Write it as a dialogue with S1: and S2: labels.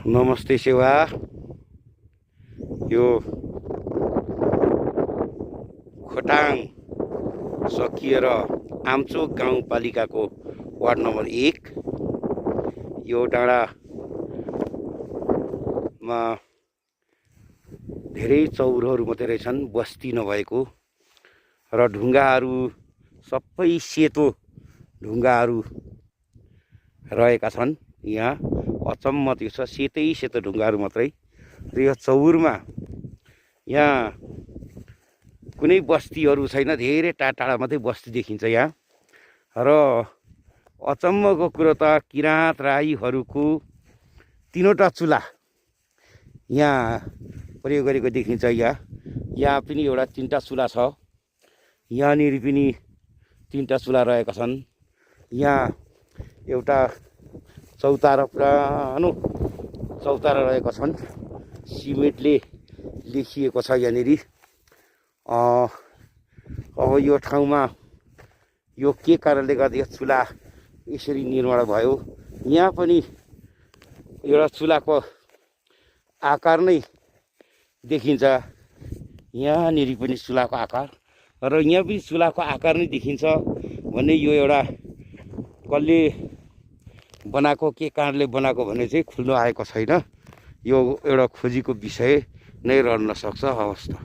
S1: नमस्ते सेवा। यो खोटाङ सकिएर आमचोक गाउँपालिकाको वार्ड नम्बर 1 यो डाँडामा धेरै चौरहरू मात्रै रहेछन्, बस्ती नभएको, र ढुङ्गाहरू सबै सेतो ढुङ्गाहरू रहेका छन्। यहाँ अचम्म त्यो छ, सेतै सेतो ढुङ्गाहरू मात्रै। र यो चौरमा यहाँ कुनै बस्तीहरू छैन, धेरै टाढा मात्रै बस्ती देखिन्छ यहाँ। र अचम्मको कुरो त किराँत राईहरूको 3वटा चुला यहाँ प्रयोग गरेको देखिन्छ। यहाँ पनि एउटा 3टा चुला छ, यहाँनिर पनि 3टा चुला रहेका छन्। यहाँ एउटा चौतारा, पुरानो चौतारा रहेका छन्, सिमेन्टले लेखिएको छ यहाँनिर। अब यो ठाउँमा यो के कारणले गर्दा यो चुला यसरी निर्माण भयो, यहाँ पनि एउटा चुलाको आकार नै देखिन्छ। यहाँनिर पनि चुलाको आकार, र यहाँ पनि चुलाको आकार नै देखिन्छ भन्ने यो एउटा कसले बनाएको, के कारणले बनाएको भन्ने चाहिँ खुल्न आएको छैन। यो एउटा खोजीको विषय नै रहन सक्छ। हवस् त।